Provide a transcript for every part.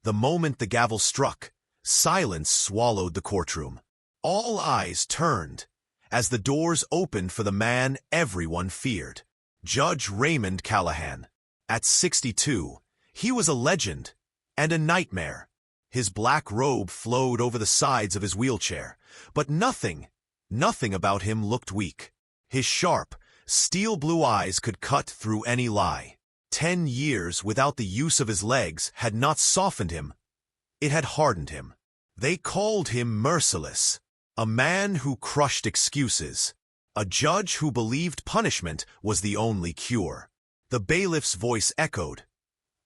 The moment the gavel struck, silence swallowed the courtroom. All eyes turned as the doors opened for the man everyone feared, Judge Raymond Callahan. At 62, he was a legend and a nightmare. His black robe flowed over the sides of his wheelchair, but nothing about him looked weak. His sharp, steel-blue eyes could cut through any lie. 10 years without the use of his legs had not softened him. It had hardened him. They called him merciless, a man who crushed excuses, a judge who believed punishment was the only cure. The bailiff's voice echoed,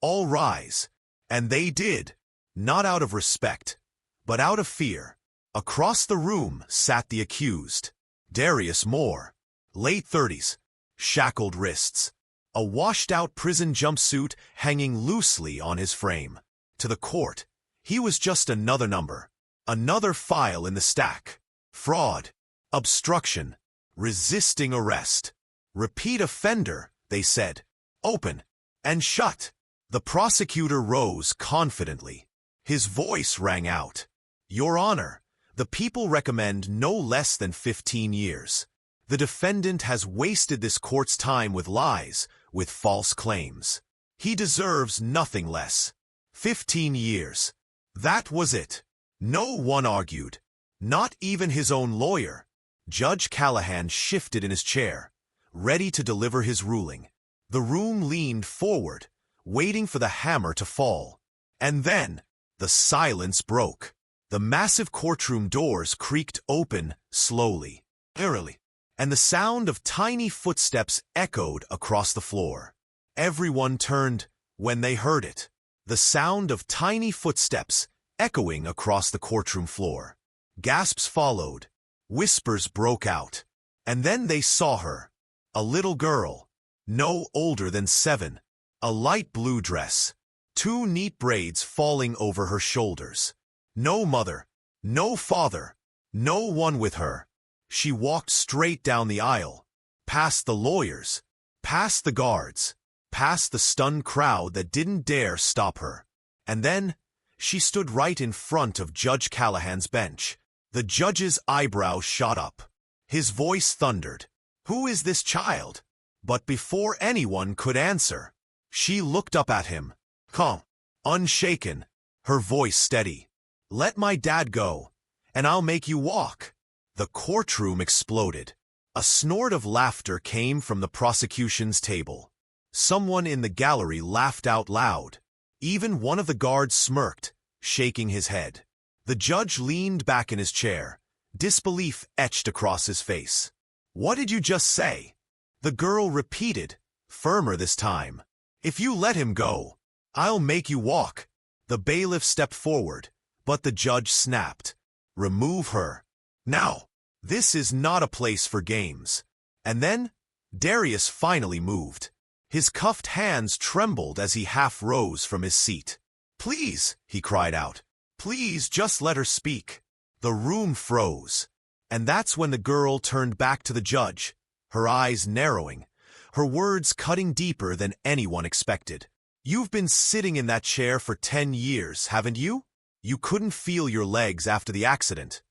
"All rise," and they did, not out of respect, but out of fear. Across the room sat the accused, Darius Moore, late 30s, shackled wrists, a washed-out prison jumpsuit hanging loosely on his frame. To the court, he was just another number, another file in the stack. Fraud, obstruction, resisting arrest. Repeat offender, they said. Open and shut. The prosecutor rose confidently. His voice rang out. "Your Honor, the people recommend no less than 15 years. The defendant has wasted this court's time with lies, with false claims. He deserves nothing less. 15 years. That was it." No one argued, not even his own lawyer. Judge Callahan shifted in his chair, ready to deliver his ruling. The room leaned forward, waiting for the hammer to fall. And then, the silence broke. The massive courtroom doors creaked open slowly, eerily, and the sound of tiny footsteps echoed across the floor. Everyone turned when they heard it. The sound of tiny footsteps echoing across the courtroom floor. Gasps followed. Whispers broke out. And then they saw her. A little girl, no older than 7. A light blue dress. 2 neat braids falling over her shoulders. No mother, no father, no one with her. She walked straight down the aisle, past the lawyers, past the guards, past the stunned crowd that didn't dare stop her. And then, she stood right in front of Judge Callahan's bench. The judge's eyebrows shot up. His voice thundered. "Who is this child?" But before anyone could answer, she looked up at him, calm, unshaken, her voice steady. "Let my dad go, and I'll make you walk." The courtroom exploded. A snort of laughter came from the prosecution's table. Someone in the gallery laughed out loud. Even one of the guards smirked, shaking his head. The judge leaned back in his chair, disbelief etched across his face. "What did you just say?" The girl repeated, firmer this time. "If you let him go, I'll make you walk." The bailiff stepped forward, but the judge snapped. "Remove her. Now, this is not a place for games." And then, Darius finally moved. His cuffed hands trembled as he half rose from his seat. "Please," he cried out. "Please just let her speak." The room froze. And that's when the girl turned back to the judge, her eyes narrowing, her words cutting deeper than anyone expected. "You've been sitting in that chair for 10 years, haven't you? You couldn't feel your legs after the accident.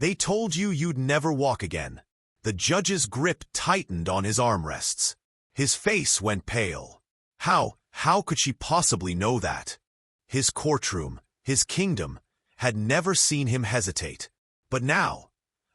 They told you you'd never walk again." The judge's grip tightened on his armrests. His face went pale. How could she possibly know that? His courtroom, his kingdom, had never seen him hesitate. But now,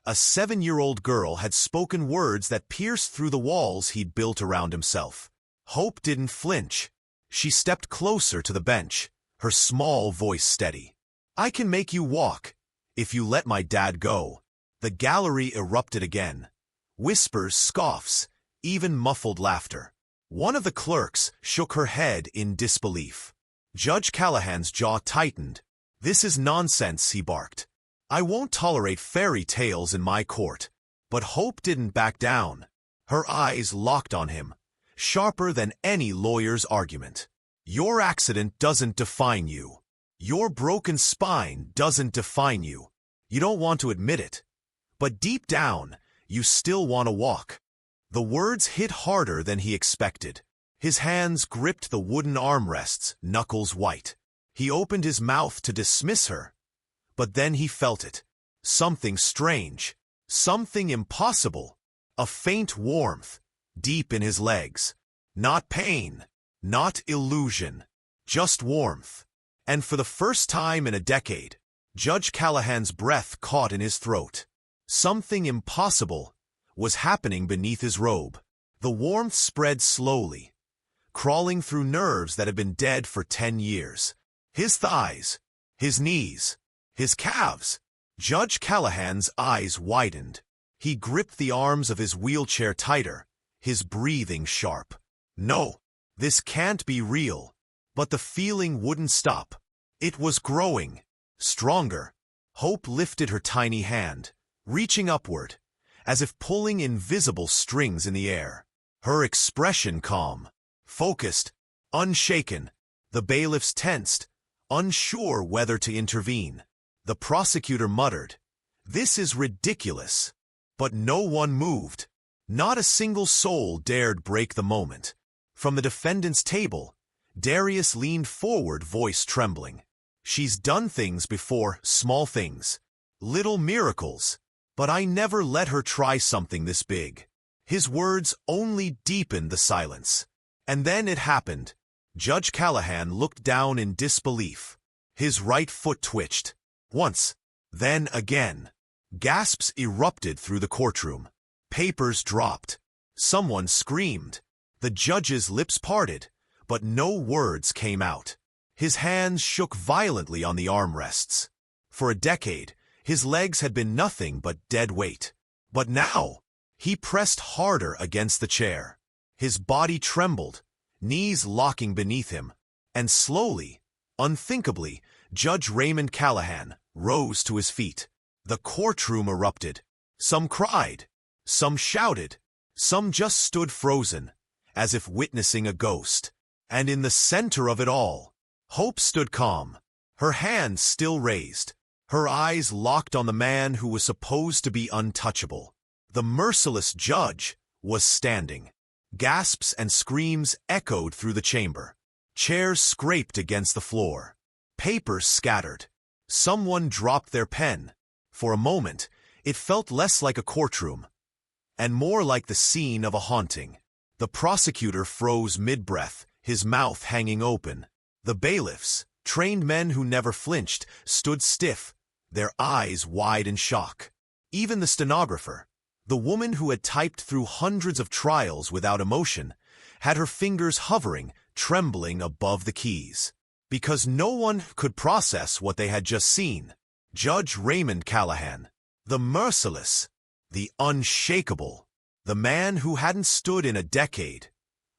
a 7-year-old girl had spoken words that pierced through the walls he'd built around himself. Hope didn't flinch. She stepped closer to the bench, her small voice steady. "I can make you walk, if you let my dad go." The gallery erupted again. Whispers, scoffs, even muffled laughter. One of the clerks shook her head in disbelief. Judge Callahan's jaw tightened. "This is nonsense," he barked. "I won't tolerate fairy tales in my court." But Hope didn't back down. Her eyes locked on him, sharper than any lawyer's argument. "Your accident doesn't define you. Your broken spine doesn't define you. You don't want to admit it, but deep down, you still want to walk." The words hit harder than he expected. His hands gripped the wooden armrests, knuckles white. He opened his mouth to dismiss her, but then he felt it. Something strange, something impossible, a faint warmth, deep in his legs. Not pain, not illusion, just warmth. And for the first time in a decade, Judge Callahan's breath caught in his throat. Something impossible was happening beneath his robe. The warmth spread slowly, crawling through nerves that had been dead for 10 years. His thighs, his knees, his calves. Judge Callahan's eyes widened. He gripped the arms of his wheelchair tighter, his breathing sharp. No, this can't be real. But the feeling wouldn't stop. It was growing, stronger. Hope lifted her tiny hand, reaching upward, as if pulling invisible strings in the air. Her expression calm, focused, unshaken. The bailiffs tensed, unsure whether to intervene. The prosecutor muttered, "This is ridiculous." But no one moved. Not a single soul dared break the moment. From the defendant's table, Darius leaned forward, voice trembling. "She's done things before, small things, little miracles, but I never let her try something this big." His words only deepened the silence. And then it happened. Judge Callahan looked down in disbelief. His right foot twitched. Once, then again. Gasps erupted through the courtroom. Papers dropped. Someone screamed. The judge's lips parted, but no words came out. His hands shook violently on the armrests. For a decade, his legs had been nothing but dead weight. But now, he pressed harder against the chair. His body trembled, knees locking beneath him. And slowly, unthinkably, Judge Raymond Callahan rose to his feet. The courtroom erupted. Some cried, some shouted, some just stood frozen, as if witnessing a ghost. And in the center of it all, Hope stood calm, her hands still raised, her eyes locked on the man who was supposed to be untouchable. The merciless judge was standing. Gasps and screams echoed through the chamber. Chairs scraped against the floor. Papers scattered. Someone dropped their pen. For a moment, it felt less like a courtroom, and more like the scene of a haunting. The prosecutor froze mid-breath, his mouth hanging open. The bailiffs, trained men who never flinched, stood stiff, their eyes wide in shock. Even the stenographer, the woman who had typed through hundreds of trials without emotion, had her fingers hovering, trembling above the keys. Because no one could process what they had just seen. Judge Raymond Callahan, the merciless, the unshakable, the man who hadn't stood in a decade,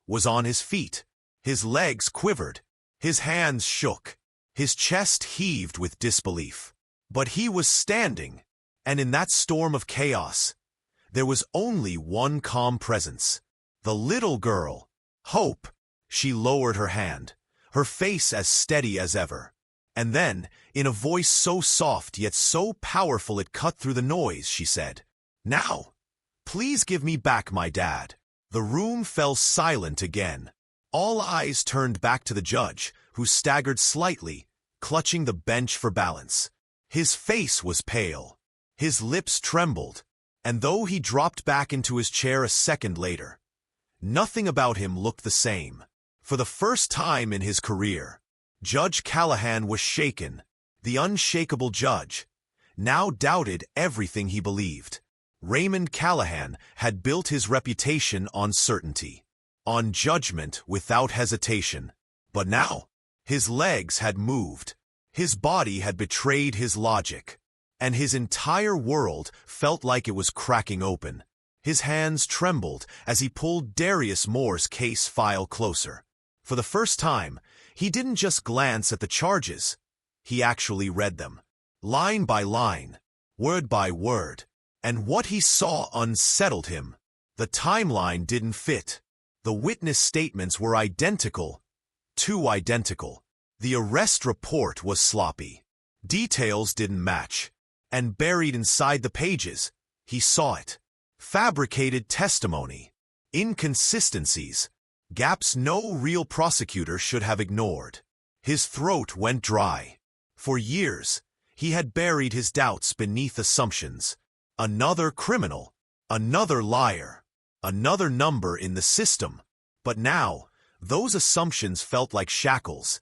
was on his feet. His legs quivered, his hands shook, his chest heaved with disbelief. But he was standing, and in that storm of chaos, there was only one calm presence. The little girl, Hope. She lowered her hand, her face as steady as ever. And then, in a voice so soft yet so powerful it cut through the noise, she said, "Now, please give me back my dad." The room fell silent again. All eyes turned back to the judge, who staggered slightly, clutching the bench for balance. His face was pale. His lips trembled. And though he dropped back into his chair a second later, nothing about him looked the same. For the first time in his career, Judge Callahan was shaken. The unshakable judge now doubted everything he believed. Raymond Callahan had built his reputation on certainty, on judgment without hesitation. But now, his legs had moved. His body had betrayed his logic, and his entire world felt like it was cracking open. His hands trembled as he pulled Darius Moore's case file closer. For the first time, he didn't just glance at the charges. He actually read them, line by line, word by word. And what he saw unsettled him. The timeline didn't fit. The witness statements were identical, too identical. The arrest report was sloppy. Details didn't match. And buried inside the pages, he saw it. Fabricated testimony, inconsistencies, gaps no real prosecutor should have ignored. His throat went dry. For years, he had buried his doubts beneath assumptions. Another criminal, another liar, another number in the system. But now, those assumptions felt like shackles,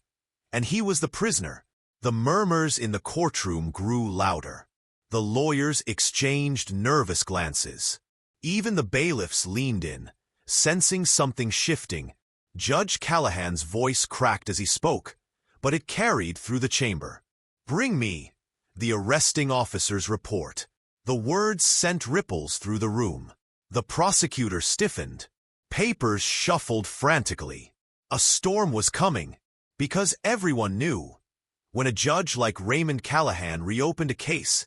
and he was the prisoner. The murmurs in the courtroom grew louder. The lawyers exchanged nervous glances. Even the bailiffs leaned in, sensing something shifting. Judge Callahan's voice cracked as he spoke, but it carried through the chamber. "Bring me the arresting officer's report." The words sent ripples through the room. The prosecutor stiffened. Papers shuffled frantically. A storm was coming, because everyone knew. When a judge like Raymond Callahan reopened a case,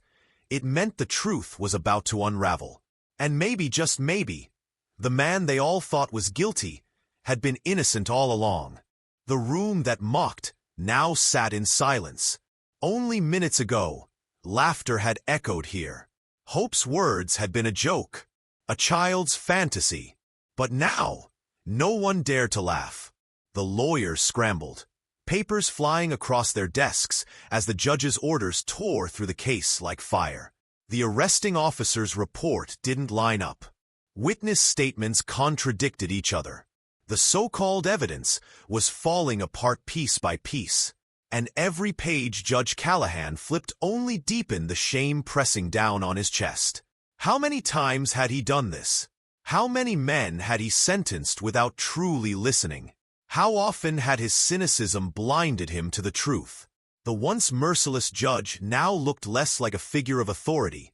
it meant the truth was about to unravel. And maybe, just maybe, the man they all thought was guilty had been innocent all along. The room that mocked now sat in silence. Only minutes ago, laughter had echoed here. Hope's words had been a joke, a child's fantasy. But now, no one dared to laugh. The lawyers scrambled, papers flying across their desks as the judge's orders tore through the case like fire. The arresting officer's report didn't line up. Witness statements contradicted each other. The so-called evidence was falling apart piece by piece. And every page Judge Callahan flipped only deepened the shame pressing down on his chest. How many times had he done this? How many men had he sentenced without truly listening? How often had his cynicism blinded him to the truth? The once merciless judge now looked less like a figure of authority,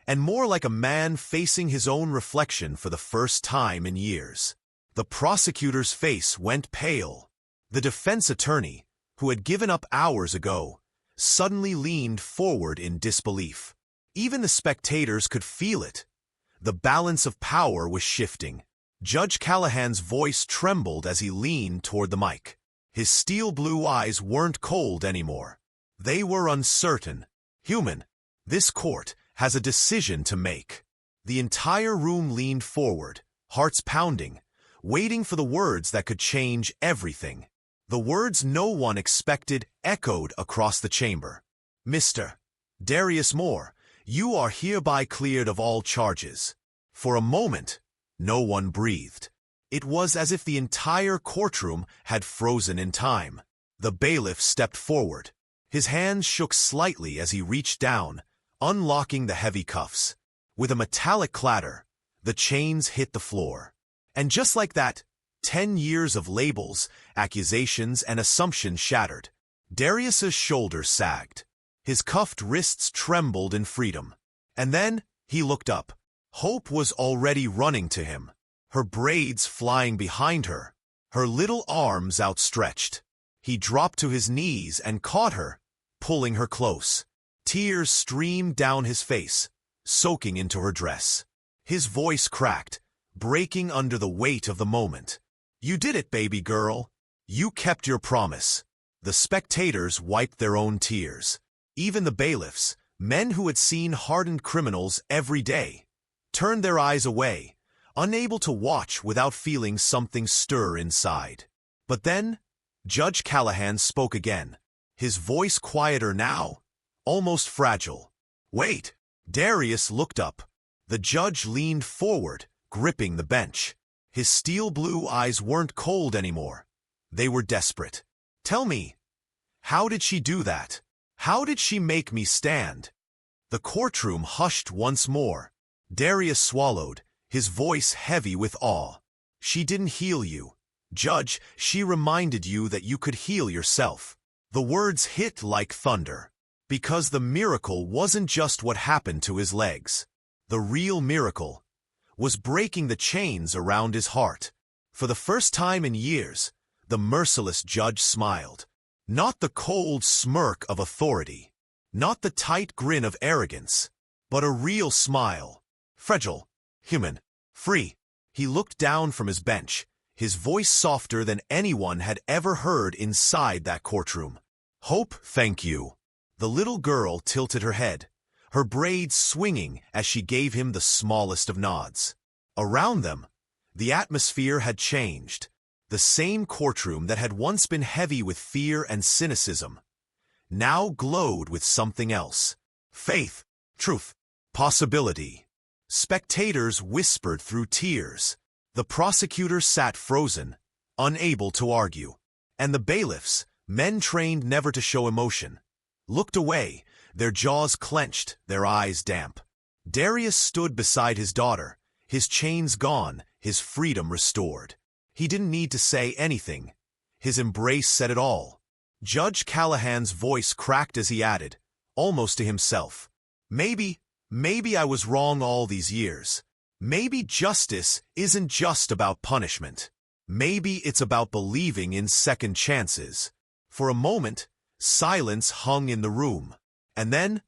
and more like a man facing his own reflection for the first time in years. The prosecutor's face went pale. The defense attorney, who had given up hours ago, suddenly leaned forward in disbelief. Even the spectators could feel it. The balance of power was shifting. Judge Callahan's voice trembled as he leaned toward the mic. His steel-blue eyes weren't cold anymore. They were uncertain. "Human, this court has a decision to make." The entire room leaned forward, hearts pounding, waiting for the words that could change everything. The words no one expected echoed across the chamber. "Mr. Darius Moore, you are hereby cleared of all charges." For a moment, no one breathed. It was as if the entire courtroom had frozen in time. The bailiff stepped forward. His hands shook slightly as he reached down, unlocking the heavy cuffs. With a metallic clatter, the chains hit the floor. And just like that, 10 years of labels, accusations, and assumptions shattered. Darius's shoulders sagged. His cuffed wrists trembled in freedom. And then he looked up. Hope was already running to him, her braids flying behind her, her little arms outstretched. He dropped to his knees and caught her, pulling her close. Tears streamed down his face, soaking into her dress. His voice cracked, breaking under the weight of the moment. "You did it, baby girl. You kept your promise." The spectators wiped their own tears. Even the bailiffs, men who had seen hardened criminals every day, turned their eyes away, unable to watch without feeling something stir inside. But then, Judge Callahan spoke again, his voice quieter now, almost fragile. "Wait." Darius looked up. The judge leaned forward, gripping the bench. His steel-blue eyes weren't cold anymore. They were desperate. "Tell me, how did she do that? How did she make me stand?" The courtroom hushed once more. Darius swallowed, his voice heavy with awe. "She didn't heal you, Judge. She reminded you that you could heal yourself." The words hit like thunder. Because the miracle wasn't just what happened to his legs. The real miracle was breaking the chains around his heart. For the first time in years, the merciless judge smiled. Not the cold smirk of authority, not the tight grin of arrogance, but a real smile. Fragile, human, free. He looked down from his bench, his voice softer than anyone had ever heard inside that courtroom. "Hope, thank you." The little girl tilted her head, her braids swinging as she gave him the smallest of nods. Around them, the atmosphere had changed. The same courtroom that had once been heavy with fear and cynicism now glowed with something else. Faith, truth, possibility. Spectators whispered through tears. The prosecutor sat frozen, unable to argue. And the bailiffs, men trained never to show emotion, looked away, their jaws clenched, their eyes damp. Darius stood beside his daughter, his chains gone, his freedom restored. He didn't need to say anything. His embrace said it all. Judge Callahan's voice cracked as he added, almost to himself, Maybe I was wrong all these years. Maybe justice isn't just about punishment. Maybe it's about believing in second chances. For a moment, silence hung in the room. And then,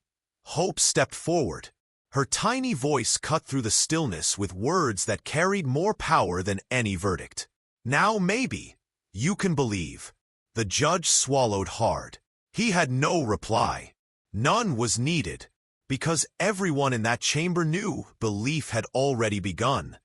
Hope stepped forward. Her tiny voice cut through the stillness with words that carried more power than any verdict. Now maybe you can believe. The judge swallowed hard. He had no reply. None was needed, because everyone in that chamber knew belief had already begun.